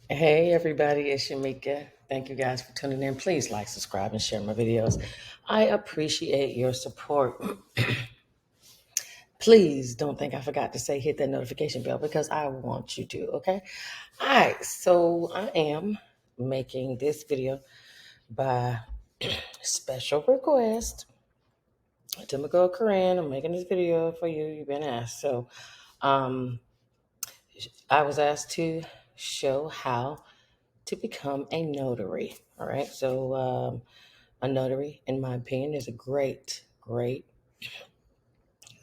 Hey everybody, it's Shamika. Thank you guys for tuning in. Please like, subscribe, and share my videos. I appreciate your support. Please don't think I forgot to say hit that notification bell because I want you to, okay? All right, so I am making this video by special request to Miguel Corinne. I'm making this video for you. You've been asked. So um, I was asked to show how to become a notary. All right. So, a notary, in my opinion, is a great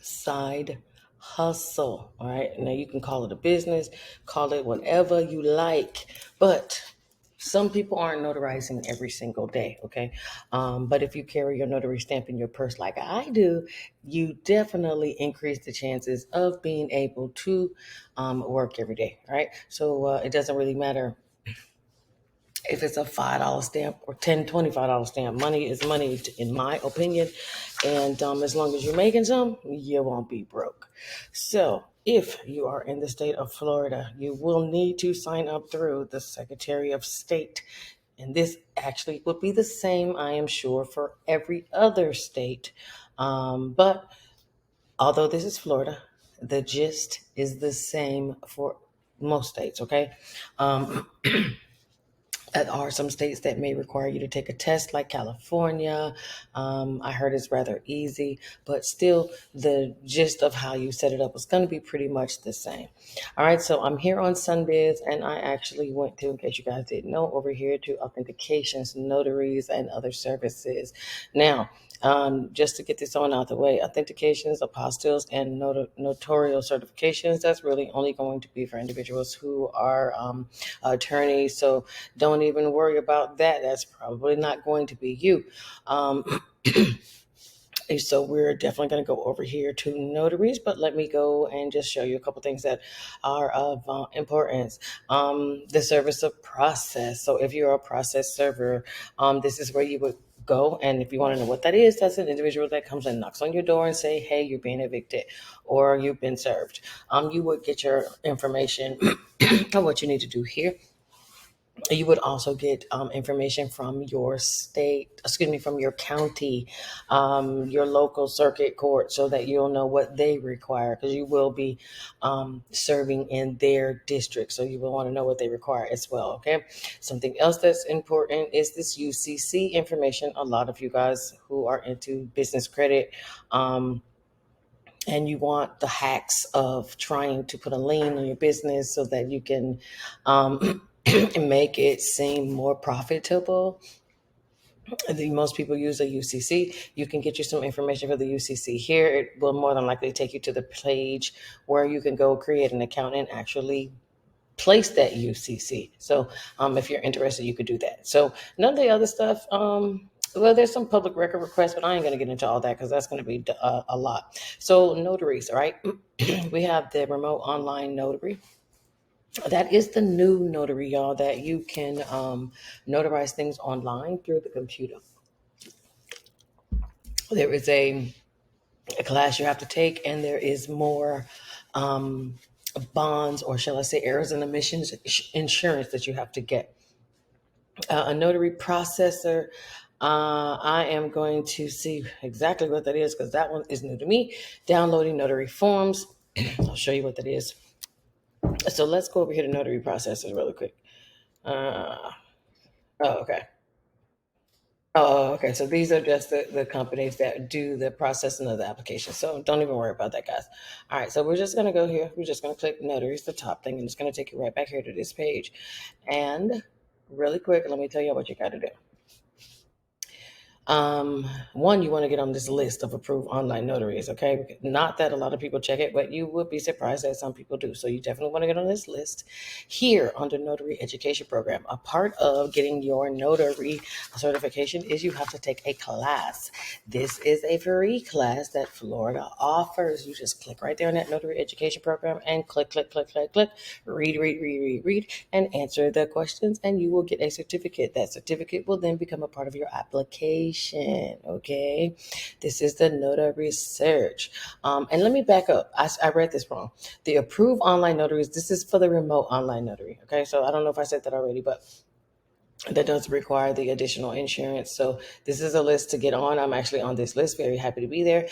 side hustle. All right. Now, you can call it a business, call it whatever you like, but some people aren't notarizing every single day. Okay. But if you carry your notary stamp in your purse like I do, you definitely increase the chances of being able to work every day. All right. So, it doesn't really matter if it's a $5 stamp or $25 stamp. Money is money, in my opinion. And as long as you're making some, you won't be broke. So if you are in the state of Florida, you will need to sign up through the Secretary of State. And this actually would be the same, I am sure, for every other state. But although this is Florida, the gist is the same for most states, okay? Um, There are some states that may require you to take a test, like California. I heard it's rather easy, but still, the gist of how you set it up is going to be pretty much the same. All right, so I'm here on Sunbiz, and I actually went to, in case you guys didn't know, over here to authentications, notaries, and other services. Now, just to get this on out the way, authentications, apostilles, and notarial certifications, that's really only going to be for individuals who are attorneys. So don't even worry about that. That's probably not going to be you. Um, so we're definitely going to go over here to notaries, but let me go and just show you a couple things that are of importance. The service of process. So if you're a process server, this is where you would go, and if you want to know what that is, that's an individual that comes and knocks on your door and say, hey, you're being evicted or you've been served. You would get your information on what you need to do here. You would also get information from your state, excuse me, from your county, your local circuit court, so that you'll know what they require, because you will be serving in their district. So you will want to know what they require as well. Okay. Something else that's important is this UCC information. A lot of you guys who are into business credit, and you want the hacks of trying to put a lien on your business so that you can make it seem more profitable. I think most people use a UCC. You can get you some information for the UCC here. It will more than likely take you to the page where you can go create an account and actually place that UCC. So if you're interested, you could do that. So none of the other stuff. Well, there's some public record requests, but I ain't going to get into all that because that's going to be a lot. So notaries, all right? We have the remote online notary. That is the new notary, y'all, that you can notarize things online through the computer. There is a class you have to take, and there is more um, bonds, or shall I say, errors and omissions insurance that you have to get. A notary processor. I am going to see exactly what that is because that one is new to me. Downloading notary forms. I'll show you what that is. So let's go over here to notary processors really quick. Uh, oh, okay. Okay. So these are just the companies that do the processing of the application. So don't even worry about that, guys. All right. So we're just going to go here. We're just going to click notaries, the top thing, and it's going to take you right back here to this page. And really quick, let me tell you what you got to do. One, you want to get on this list of approved online notaries, okay? Not that a lot of people check it, but you would be surprised that some people do. So you definitely want to get on this list. Here under Notary Education Program, a part of getting your notary certification is you have to take a class. This is a free class that Florida offers. You just click right there on that Notary Education Program and click, read, and answer the questions, and you will get a certificate. That certificate will then become a part of your application. application. Okay, this is the notary search. And let me back up. I read this wrong. The approved online notaries. This is for the remote online notary. Okay, so I don't know if I said that already, but that does require the additional insurance. So this is a list to get on. I'm actually on this list. Very happy to be there.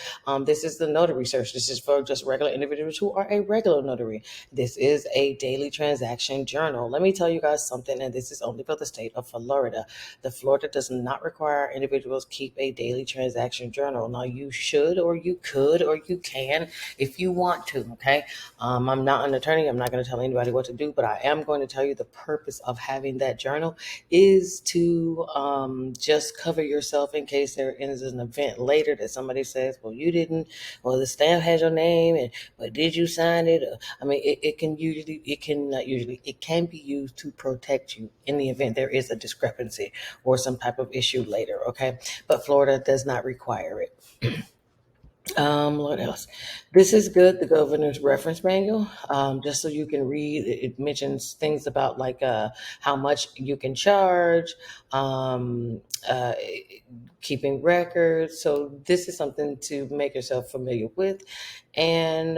This is the notary search. This is for just regular individuals who are a regular notary. This is a daily transaction journal. Let me tell you guys something, and this is only for the state of Florida. The Florida does not require individuals keep a daily transaction journal. Now you should, or you could, or you can if you want to. Okay. I'm not an attorney. I'm not going to tell anybody what to do, but I am going to tell you the purpose of having that journal is to just cover yourself in case there is an event later that somebody says, well, you didn't, well, the stamp has your name, and but did you sign it? I mean, it can usually, it can not usually, it can be used to protect you in the event there is a discrepancy or some type of issue later, okay? But Florida does not require it. What else? This is good. The governor's reference manual, just so you can read. It mentions things about like how much you can charge, um, uh, keeping records. So this is something to make yourself familiar with. And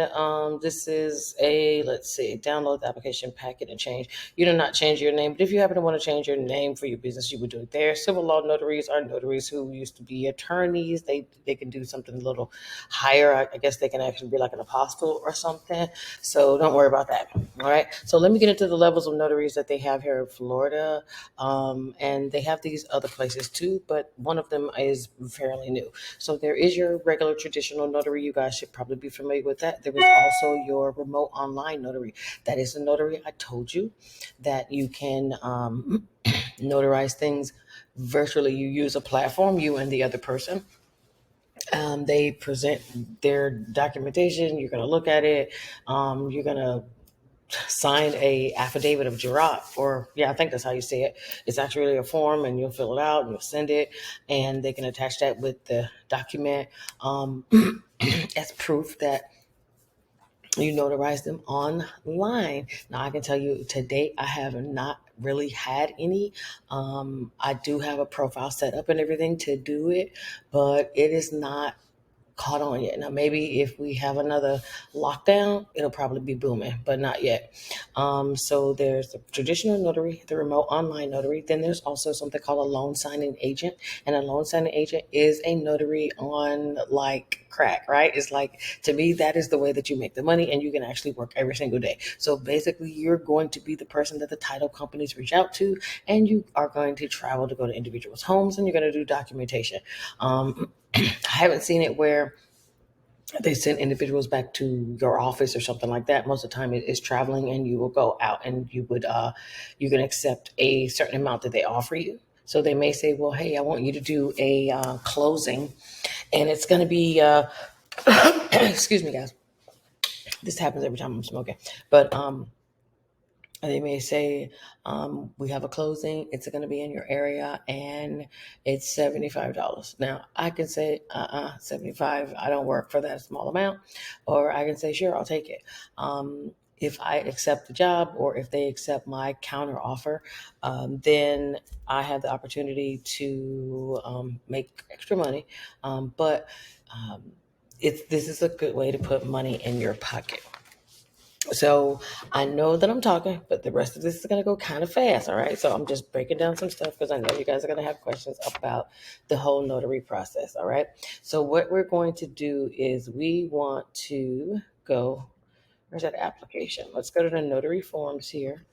this is a, let's see, download the application packet and change. You do not change your name, but if you happen to want to change your name for your business, you would do it there. Civil law notaries are notaries who used to be attorneys. They can do something a little higher. I guess they can actually be like an apostle or something. So don't worry about that. All right. So let me get into the levels of notaries that they have here in Florida. And they have these other places too, but one of them is fairly new. So there is your regular traditional notary. You guys should probably be familiar with that. There is also your remote online notary. That is the notary I told you that you can notarize things virtually. You use a platform, you and the other person. They present their documentation. You're going to look at it. You're going to sign a affidavit of jurat, or yeah, I think that's how you say it. It's actually a form, and you'll fill it out and you'll send it, and they can attach that with the document as proof that you notarize them online. Now, I can tell you to date, I have not really had any. I do have a profile set up and everything to do it, but it is not caught on yet. Now, maybe if we have another lockdown, it'll probably be booming, but not yet. So there's the traditional notary, the remote online notary. Then there's also something called a loan signing agent. And a loan signing agent is a notary on like crack, right? It's like, to me, that is the way that you make the money and you can actually work every single day. So basically, you're going to be the person that the title companies reach out to, and you are going to travel to go to individuals' homes and you're going to do documentation. I haven't seen it where they send individuals back to your office or something like that. Most of the time it is traveling, and you will go out and you can accept a certain amount that they offer you. So they may say, well, hey, I want you to do a closing, and it's going to be excuse me, guys, this happens every time I'm smoking, but they may say, we have a closing, it's going to be in your area, and it's $75. Now, I can say, 75, I don't work for that small amount. Or I can say, sure, I'll take it. If I accept the job, or if they accept my counter offer, then I have the opportunity to make extra money. But this is a good way to put money in your pocket. So I know that I'm talking, but the rest of this is going to go kind of fast. All right. So I'm just breaking down some stuff because I know you guys are going to have questions about the whole notary process. All right. So what we're going to do is we want to go, where's that application? Let's go to the notary forms here.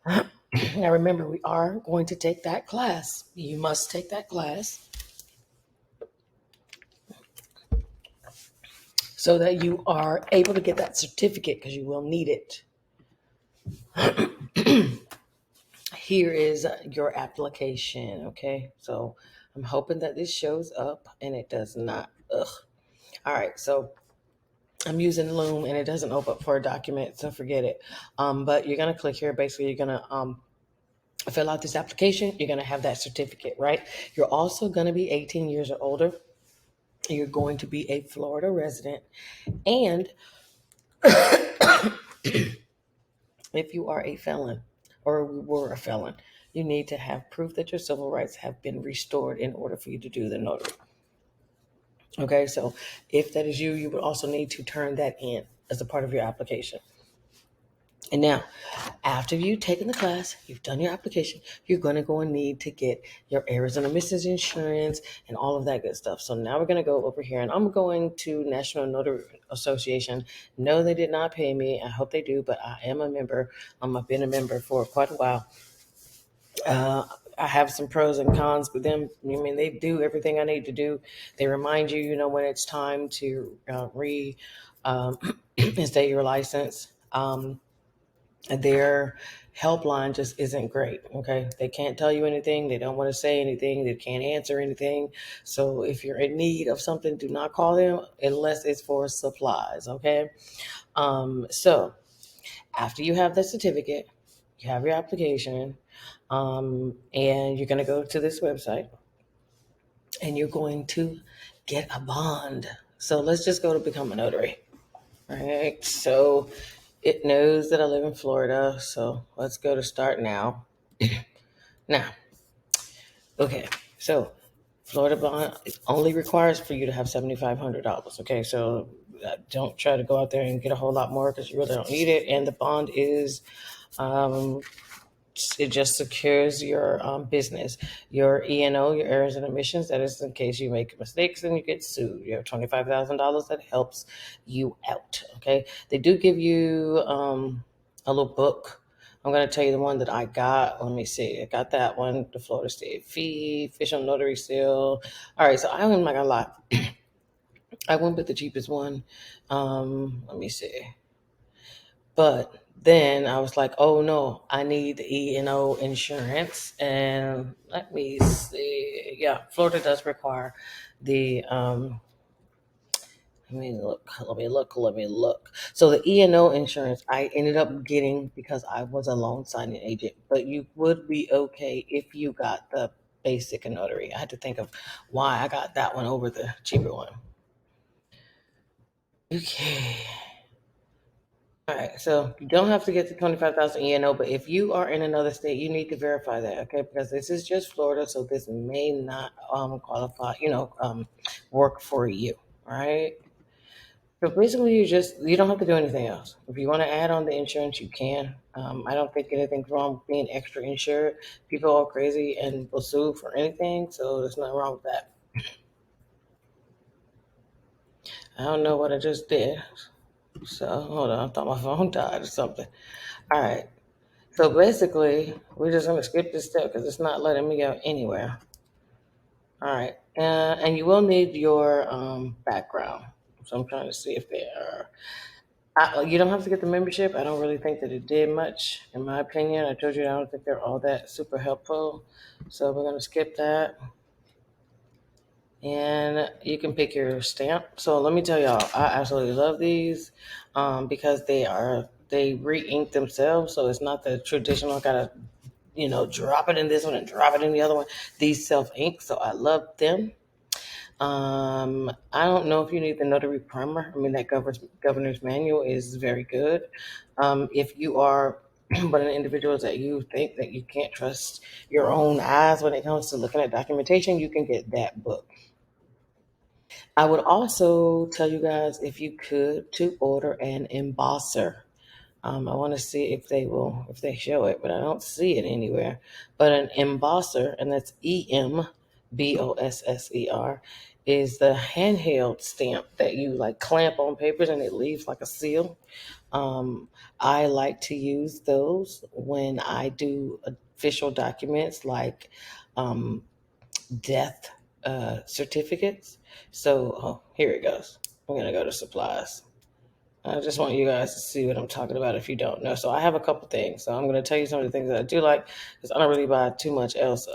Now, remember, we are going to take that class. You must take that class so that you are able to get that certificate, because you will need it. Here is your application. Okay, so I'm hoping that this shows up, and it does not. Ugh. All right, so I'm using Loom and it doesn't open up for a document, so forget it. But you're gonna click here. Basically, you're gonna fill out this application. You're gonna have that certificate, right? You're also gonna be 18 years or older. You're going to be a Florida resident, and if you are a felon or were a felon, you need to have proof that your civil rights have been restored in order for you to do the notary. Okay, so if that is you, you would also need to turn that in as a part of your application. And now, after you've taken the class, you've done your application, you're going to go and need to get your Arizona Missing Insurance and all of that good stuff. So now we're going to go over here, and I'm going to National Notary Association. No, they did not pay me. I hope they do, but I am a member. I've been a member for quite a while. Uh, I have some pros and cons with them. I mean, they do everything I need to do. They remind you, when it's time to um, instate your license. Their helpline just isn't great. Okay, they can't tell you anything. They don't want to say anything. They can't answer anything. So if you're in need of something, do not call them unless it's for supplies. Okay. So after you have the certificate, you have your application, and you're going to go to this website and you're going to get a bond. So let's just go to become a notary. All right. So it knows that I live in Florida. So let's go to start now. Now, okay. So Florida bond only requires for you to have $7,500. Okay. So don't try to go out there and get a whole lot more because you really don't need it. And the bond is um, it just secures your business, your E&O, your errors and omissions. That is in case you make mistakes and you get sued. You have $25,000 that helps you out. Okay, they do give you a little book. I'm going to tell you the one that I got. Let me see. I got that one, the Florida State Fee, Official Notary Seal. All right, so I'm not going to lie. I went with the cheapest one. Let me see. But then I was like, oh no, I need the E&O insurance. And let me see. Yeah, Florida does require the let me look. So the E&O insurance I ended up getting because I was a loan signing agent, but you would be okay if you got the basic notary. I had to think of why I got that one over the cheaper one. Okay. All right, so you don't have to get the 25,000 E&O, but if you are in another state, you need to verify that, okay? Because this is just Florida, so this may not qualify, work for you, all right? So basically, you don't have to do anything else. If you want to add on the insurance, you can. I don't think anything's wrong with being extra insured. People are crazy and will sue for anything, so there's nothing wrong with that. I don't know what I just did. So hold on, I thought my phone died or something. All right. So basically, we're just going to skip this step because it's not letting me go anywhere. All right. And you will need your background. So I'm trying to see if they are. You don't have to get the membership. I don't really think that it did much, in my opinion. I told you I don't think they're all that super helpful. So we're going to skip that. And you can pick your stamp. So let me tell y'all, I absolutely love these because they re-ink themselves. So it's not the traditional kind of drop it in this one and drop it in the other one. These self ink, so I love them. I don't know if you need the notary primer. I mean, that governor's manual is very good. If you are one of the individuals that you think that you can't trust your own eyes when it comes to looking at documentation, you can get that book. I would also tell you guys if you could to order an embosser. I want to see if they show it, but I don't see it anywhere. But an embosser, and that's EMBOSSER, is the handheld stamp that you like clamp on papers and it leaves like a seal. Um, I like to use those when I do official documents like um, death certificates. So here it goes. I'm going to go to supplies. I just want you guys to see what I'm talking about if you don't know. So I have a couple things. So I'm going to tell you some of the things that I do like because I don't really buy too much else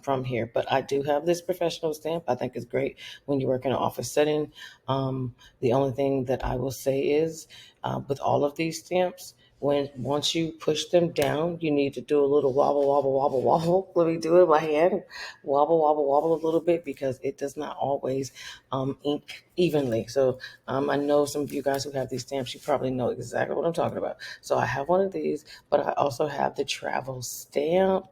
from here. But I do have this professional stamp. I think it's great when you work in an office setting. The only thing that I will say is with all of these stamps, once you push them down, you need to do a little wobble, wobble, wobble, wobble. Let me do it by hand. Wobble, wobble, wobble a little bit because it does not always ink evenly. So I know some of you guys who have these stamps, you probably know exactly what I'm talking about. So I have one of these, but I also have the travel stamp.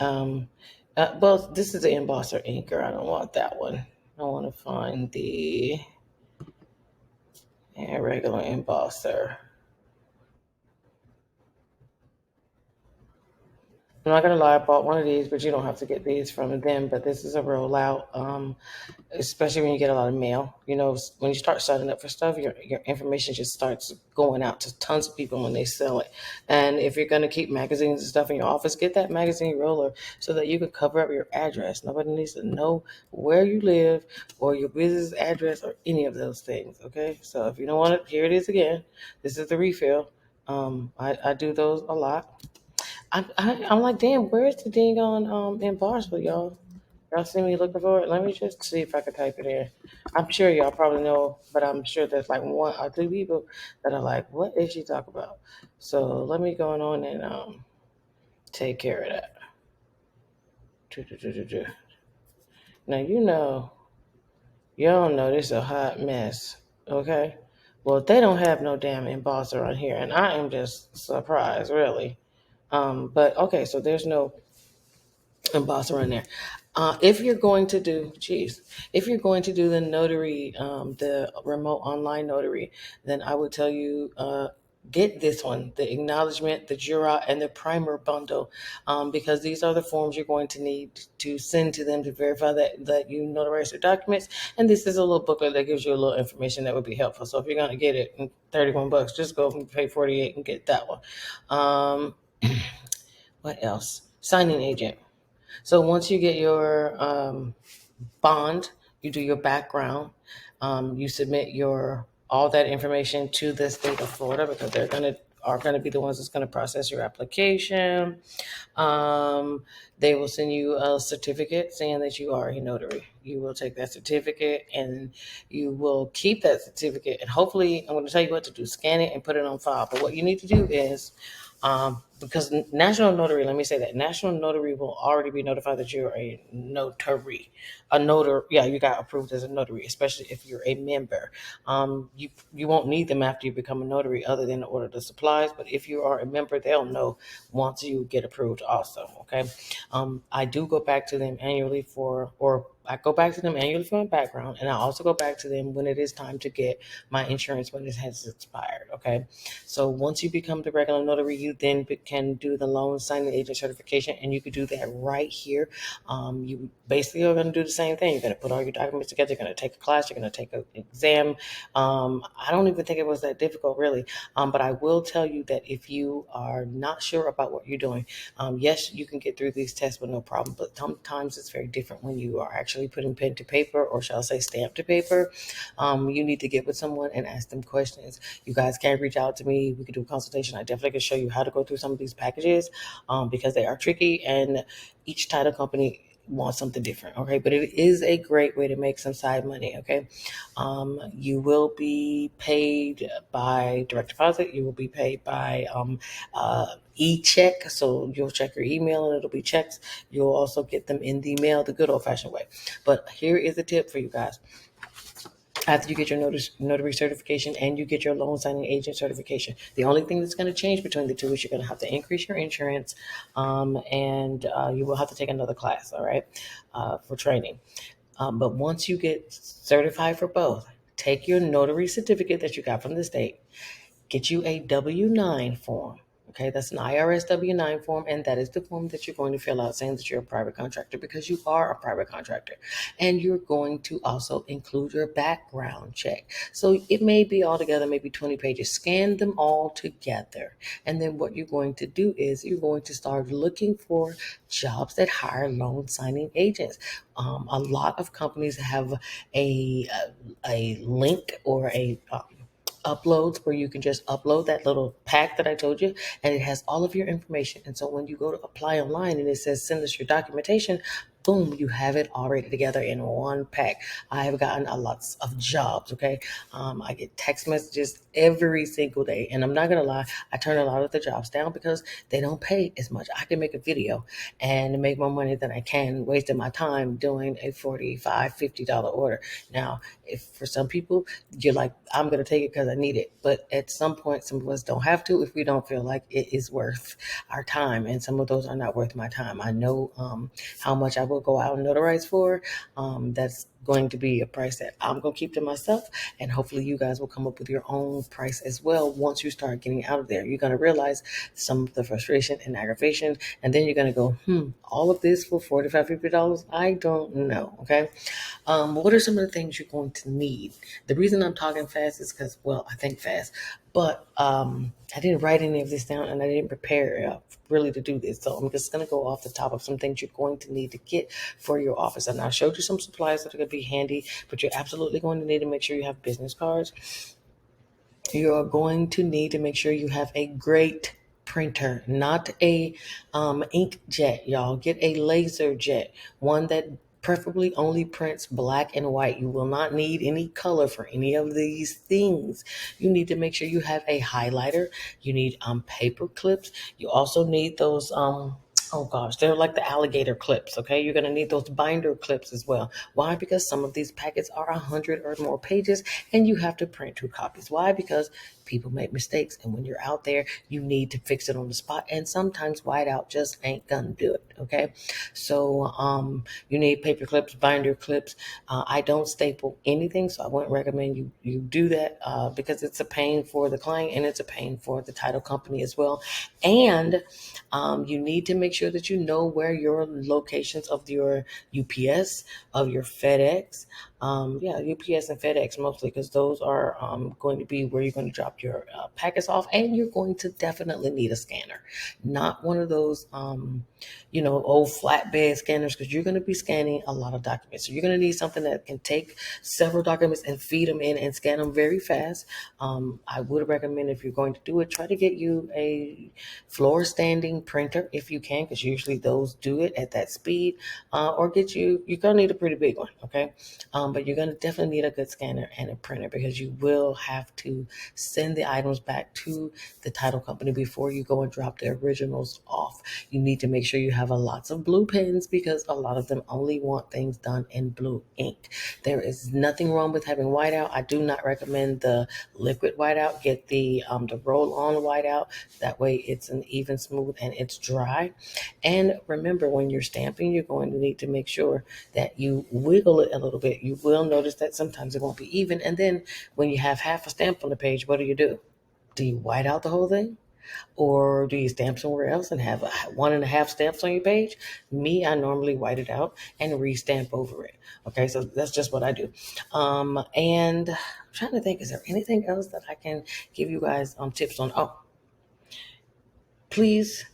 Um, well, this is the embosser anchor. I don't want that one. I want to find the regular embosser. I'm not gonna lie, I bought one of these, but you don't have to get these from them. But this is a rollout, especially when you get a lot of mail. You know, when you start signing up for stuff, your information just starts going out to tons of people when they sell it. And if you're gonna keep magazines and stuff in your office, get that magazine roller so that you can cover up your address. Nobody needs to know where you live or your business address or any of those things. Okay, so if you don't want it, here it is again. This is the refill. I do those a lot. I'm like, damn, where's the dang on in Barstool, y'all? Y'all see me looking for it? Let me just see if I can type it in. I'm sure y'all probably know, but I'm sure there's like one or two people that are like, what is she talking about? So let me go on and take care of that. Do. Now y'all know this is a hot mess, okay? Well, they don't have no damn embosser on here, and I am just surprised, really. But okay, so there's no and boss around there. If you're going to do, geez, if you're going to do the notary, the remote online notary, then I would tell you get this one, the acknowledgement, the jura, and the primer bundle, because these are the forms you're going to need to send to them to verify that you notarize their documents. And this is a little booklet that gives you a little information that would be helpful. So if you're going to get it, 31 bucks, just go and pay 48 and get that one. Um, what else? Signing agent. So once you get your bond, you do your background, you submit your all that information to the state of Florida because they're gonna are gonna be the ones that's gonna process your application. Um, they will send you a certificate saying that you are a notary. You will take that certificate and you will keep that certificate. And hopefully, I'm going to tell you what to do: scan it and put it on file. But what you need to do is because National Notary, let me say that National Notary will already be notified that you're a notary, a notary. Yeah, you got approved as a notary, especially if you're a member. You won't need them after you become a notary, other than to order the supplies. But if you are a member, they'll know once you get approved. Also, okay. I do go back to them annually or I go back to them annually for my background, and I also go back to them when it is time to get my insurance when it has expired. Okay. So once you become the regular notary, you then can do the loan signing agent certification, and you could do that right here. You basically are going to do the same thing. You're going to put all your documents together. You're going to take a class. You're going to take an exam. I don't even think it was that difficult, really. But I will tell you that if you are not sure about what you're doing, yes, you can get through these tests with no problem. But sometimes it's very different when you are actually putting pen to paper, or shall I say stamp to paper. You need to get with someone and ask them questions. You guys can reach out to me. We could do a consultation. I definitely can show you how to go through some of these packages because they are tricky, and each title company wants something different. Okay, but it is a great way to make some side money. Okay, you will be paid by direct deposit. You will be paid by e-check. So you'll check your email and it'll be checks. You'll also get them in the mail the good old fashioned way. But here is a tip for you guys. After you get your notary certification and you get your loan signing agent certification, the only thing that's going to change between the two is you're going to have to increase your insurance, and you will have to take another class, all right, for training. But once you get certified for both, take your notary certificate that you got from the state, get you a W-9 form. Okay, that's an IRS W-9 form, and that is the form that you're going to fill out saying that you're a private contractor, because you are a private contractor. And you're going to also include your background check. So it may be altogether maybe 20 pages. Scan them all together. And then what you're going to do is you're going to start looking for jobs that hire loan signing agents. A lot of companies have a link or a uploads where you can just upload that little pack that I told you, and it has all of your information. And so when you go to apply online and it says send us your documentation, boom, you have it already together in one pack. I have gotten a lot of jobs, okay? I get text messages every single day. And I'm not going to lie, I turn a lot of the jobs down because they don't pay as much. I can make a video and make more money than I can wasting my time doing a $45, $50 order. Now, if for some people, you're like, I'm going to take it because I need it. But at some point, some of us don't have to if we don't feel like it is worth our time. And some of those are not worth my time. I know how much I will go out and notarize for. That's going to be a price that I'm going to keep to myself. And hopefully you guys will come up with your own price as well. Once you start getting out of there, you're going to realize some of the frustration and aggravation. And then you're going to go, all of this for $45, $50? I don't know. Okay. What are some of the things you're going to need? The reason I'm talking fast is because, well, I think fast, but I didn't write any of this down and I didn't prepare really to do this. So I'm just going to go off the top of some things you're going to need to get for your office. And I showed you some supplies that are going to be handy, but you're absolutely going to need to make sure you have business cards. You're going to need to make sure you have a great printer, not a inkjet, y'all. Get a laser jet, one that preferably only prints black and white. You will not need any color for any of these things. You need to make sure you have a highlighter. You need paper clips. You also need those oh gosh, they're like the alligator clips, okay? You're going to need those binder clips as well. Why? Because some of these packets are 100 or more pages and you have to print 2 copies. Why? Because people make mistakes, and when you're out there, you need to fix it on the spot, and sometimes whiteout just ain't gonna do it, okay? So you need paper clips, binder clips. I don't staple anything, so I wouldn't recommend you do that because it's a pain for the client and it's a pain for the title company as well. And you need to make sure that you know where your locations of your UPS, of your FedEx, UPS and FedEx mostly, because those are going to be where you're going to drop your packets off, and you're going to definitely need a scanner, not one of those, old flatbed scanners, because you're going to be scanning a lot of documents. So you're going to need something that can take several documents and feed them in and scan them very fast. I would recommend, if you're going to do it, try to get you a floor standing printer if you can, because usually those do it at that speed, or you're going to need a pretty big one, okay? But you're going to definitely need a good scanner and a printer, because you will have to send the items back to the title company before you go and drop the originals off. You need to make sure you have a lots of blue pens, because a lot of them only want things done in blue ink. There is nothing wrong with having whiteout. I do not recommend the liquid whiteout. Get the roll-on whiteout. That way it's an even smooth and it's dry. And remember, when you're stamping, you're going to need to make sure that you wiggle it a little bit. You will notice that sometimes it won't be even. And then when you have half a stamp on the page, what do? Do you white out the whole thing? Or do you stamp somewhere else and have 1.5 stamps on your page? Me, I normally white it out and re-stamp over it. Okay, so that's just what I do. And I'm trying to think, is there anything else that I can give you guys tips on? Oh, please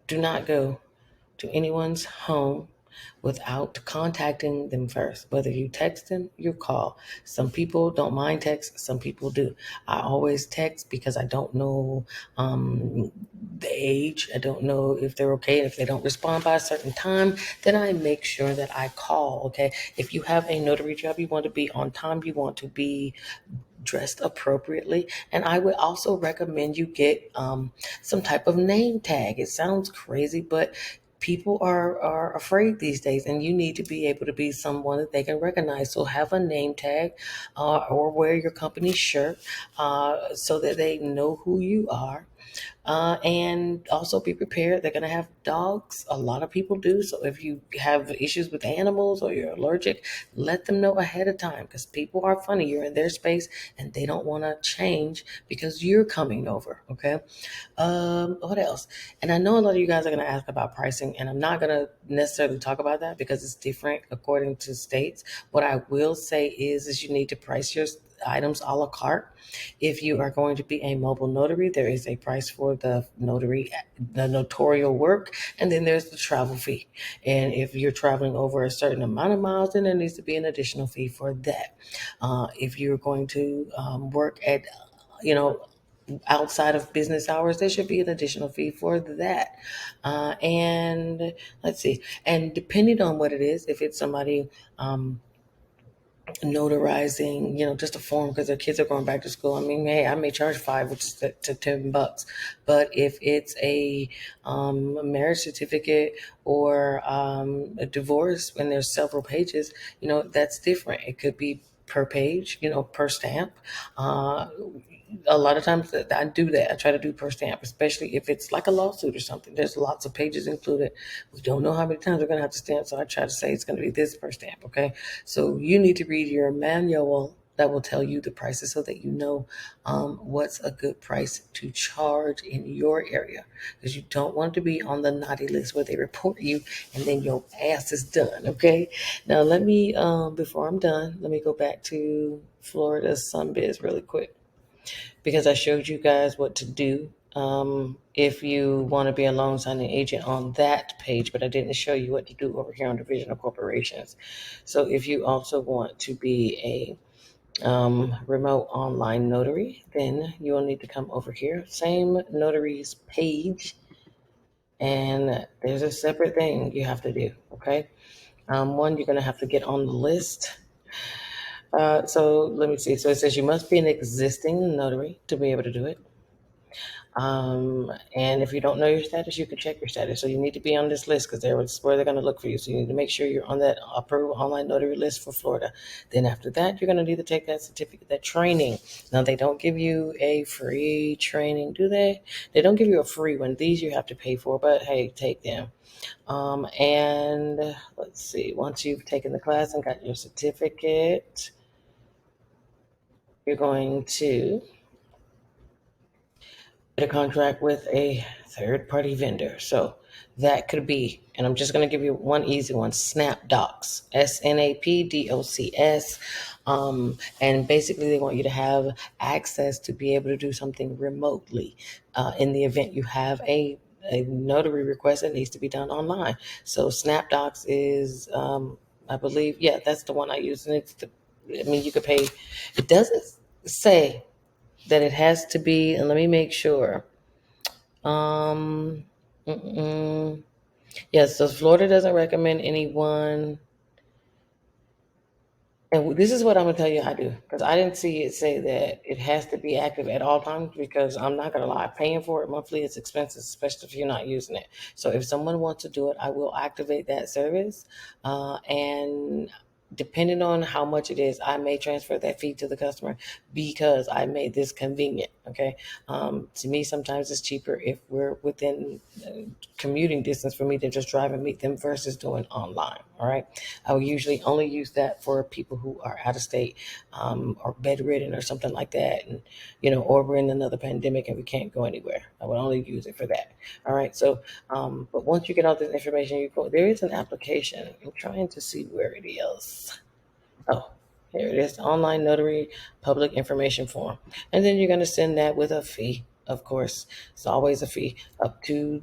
do not go to anyone's home without contacting them first. Whether you text them, you call. Some people don't mind text, some people do. I always text because I don't know the age. I don't know if they're okay. If they don't respond by a certain time, then I make sure that I call, okay? If you have a notary job, you want to be on time, you want to be dressed appropriately. And I would also recommend you get some type of name tag. It sounds crazy, but people are afraid these days, and you need to be able to be someone that they can recognize. So have a name tag, or wear your company shirt, so that they know who you are. And also be prepared. They're going to have dogs. A lot of people do. So if you have issues with animals or you're allergic, let them know ahead of time, because people are funny. You're in their space and they don't want to change because you're coming over. Okay. What else? And I know a lot of you guys are going to ask about pricing, and I'm not going to necessarily talk about that because it's different according to states. What I will say is you need to price your items a la carte. If you are going to be a mobile notary, there is a price for the notarial work, and then there's the travel fee. And if you're traveling over a certain amount of miles, then there needs to be an additional fee for that. If you're going to work at, you know, outside of business hours, there should be an additional fee for that. And let's see, and depending on what it is, if it's somebody notarizing, just a form because their kids are going back to school. I mean, hey, I may charge five, which is to $10. But if it's a marriage certificate or a divorce, and there's several pages, that's different. It could be per page, per stamp. Uh, a lot of times that I do that. I try to do per stamp, especially if it's like a lawsuit or something. There's lots of pages included. We don't know how many times we're going to have to stamp, so I try to say it's going to be this per stamp, okay? So you need to read your manual that will tell you the prices so that you know what's a good price to charge in your area, because you don't want to be on the naughty list where they report you and then your ass is done, okay? Now let me, before I'm done, let me go back to Florida's Sunbiz really quick, because I showed you guys what to do if you want to be a loan signing agent on that page, but I didn't show you what to do over here on Division of Corporations. So if you also want to be a remote online notary, then you will need to come over here. Same notaries page, and there's a separate thing you have to do, okay? One, you're going to have to get on the list. So let me see. So it says you must be an existing notary to be able to do it. And if you don't know your status, you can check your status. So you need to be on this list because that's where they're going to look for you. So you need to make sure you're on that approved online notary list for Florida. Then after that, you're going to need to take that certificate, that training. Now they don't give you a free training, do they? They don't give you a free one. These you have to pay for, but hey, take them. And let's see, once you've taken the class and got your certificate, you're going to get a contract with a third party vendor. So that could be, and I'm just going to give you one easy one, SnapDocs, SNAPDOCS. And basically, they want you to have access to be able to do something remotely in the event you have a notary request that needs to be done online. So SnapDocs is, I believe, yeah, that's the one I use. And I mean, you could pay, it doesn't say that it has to be, and let me make sure. Um, mm-mm. Yes, so Florida doesn't recommend anyone. And this is what I'm gonna tell you how to do, because I didn't see it say that it has to be active at all times. Because I'm not gonna lie, paying for it monthly is expensive, especially if you're not using it. So if someone wants to do it, I will activate that service, and depending on how much it is, I may transfer that fee to the customer because I made this convenient. Okay, to me, sometimes it's cheaper if we're within commuting distance for me to just drive and meet them versus doing online. All right. I will usually only use that for people who are out of state, or bedridden or something like that. And, or we're in another pandemic and we can't go anywhere. I would only use it for that. All right. So, but once you get all this information, there is an application. I'm trying to see where it is. Oh, here it is, online notary public information form. And then you're going to send that with a fee. Of course, it's always a fee up to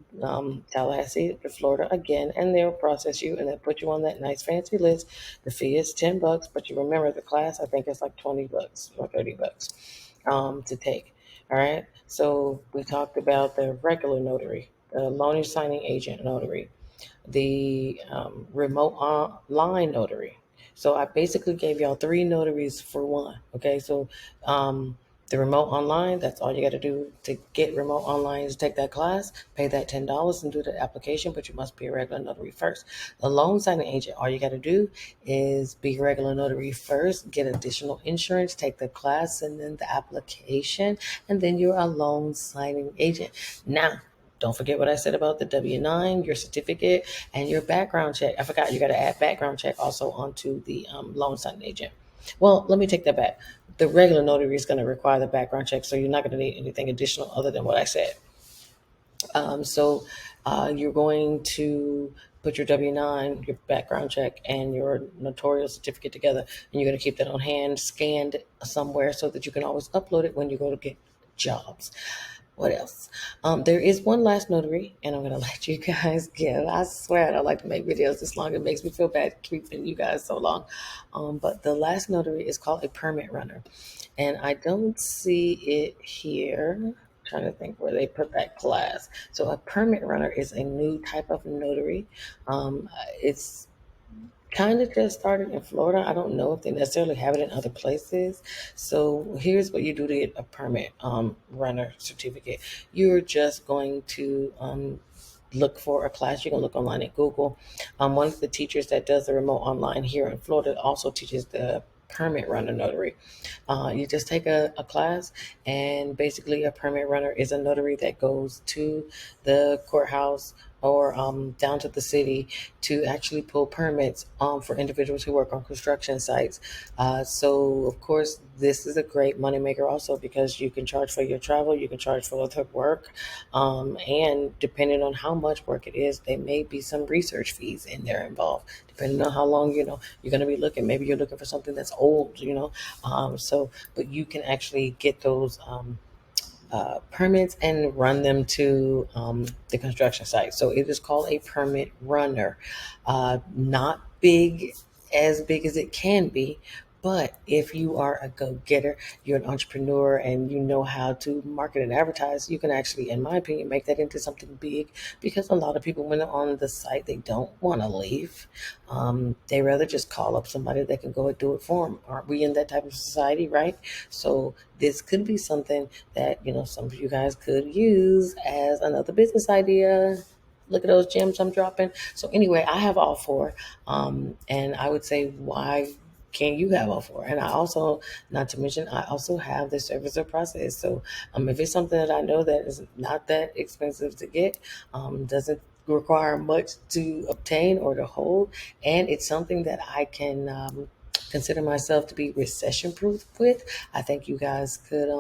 Tallahassee, to Florida again, and they'll process you and they'll put you on that nice fancy list. The fee is $10, but you remember the class, I think it's like $20 or $30 to take. All right. So we talked about the regular notary, the loan signing agent notary, the remote online notary. So I basically gave y'all three notaries for one. Okay, so the remote online, that's all you got to do to get remote online is take that class, pay that $10 and do the application, but you must be a regular notary first. The loan signing agent, all you got to do is be a regular notary first, get additional insurance, take the class, and then the application, and then you're a loan signing agent. Now, don't forget what I said about the W-9, your certificate, and your background check. I forgot you got to add background check also onto the loan signing agent. Well, let me take that back. The regular notary is going to require the background check, so you're not going to need anything additional other than what I said. So you're going to put your W-9, your background check, and your notarial certificate together, and you're going to keep that on hand, scanned somewhere, so that you can always upload it when you go to get jobs. What else? There is one last notary, and I'm gonna let you guys give. I swear I don't like to make videos this long. It makes me feel bad keeping you guys so long. But the last notary is called a permit runner, and I don't see it here. Trying to think where they put that class. So a permit runner is a new type of notary. It's kind of just started in Florida. I don't know if they necessarily have it in other places. So here's what you do to get a permit runner certificate. You're just going to look for a class. You can look online at Google. One of the teachers that does the remote online here in Florida also teaches the permit runner notary. You just take a class, and basically, a permit runner is a notary that goes to the courthouse or down to the city to actually pull permits for individuals who work on construction sites. So, of course, this is a great moneymaker also because you can charge for your travel, you can charge for the work, and depending on how much work it is, there may be some research fees in there involved. Depending on how long you're going to be looking, maybe you're looking for something that's old, but you can actually get those permits and run them to the construction site. So it is called a permit runner. Not big, as big as it can be, but if you are a go-getter, you're an entrepreneur, and you know how to market and advertise, you can actually, in my opinion, make that into something big because a lot of people, when they're on the site, they don't want to leave. They rather just call up somebody that can go and do it for them. Aren't we in that type of society, right? So this could be something that some of you guys could use as another business idea. Look at those gems I'm dropping. So anyway, I have all four, and I would say, why can't you have all four? And I also, not to mention, I also have the service or process. So if it's something that I know that is not that expensive to get, doesn't require much to obtain or to hold, and it's something that I can consider myself to be recession proof with, I think you guys could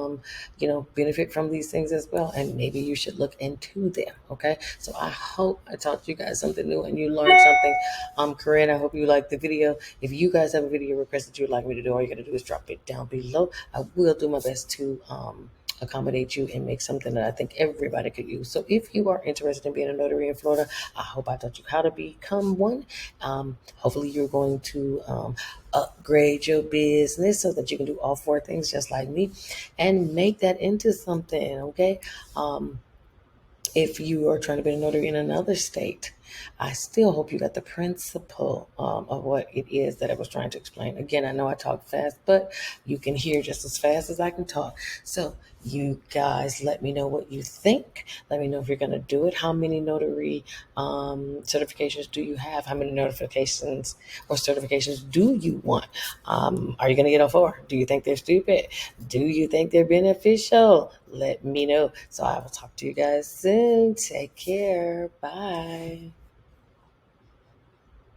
benefit from these things as well, and maybe you should look into them. Okay, so I hope I taught you guys something new and you learned something. Corinne, I hope you liked the video. If you guys have a video request that you'd like me to do, all you gotta do is drop it down below. I will do my best to accommodate you and make something that I think everybody could use. So if you are interested in being a notary in Florida, I hope I taught you how to become one. Hopefully you're going to upgrade your business so that you can do all four things just like me and make that into something. Okay. If you are trying to be a notary in another state, I still hope you got the principle of what it is that I was trying to explain. Again, I know I talk fast, but you can hear just as fast as I can talk. So you guys let me know what you think. Let me know if you're going to do it. How many notary certifications do you have? How many notifications or certifications do you want? Are you going to get a four? Do you think they're stupid? Do you think they're beneficial? Let me know. So I will talk to you guys soon. Take care. Bye.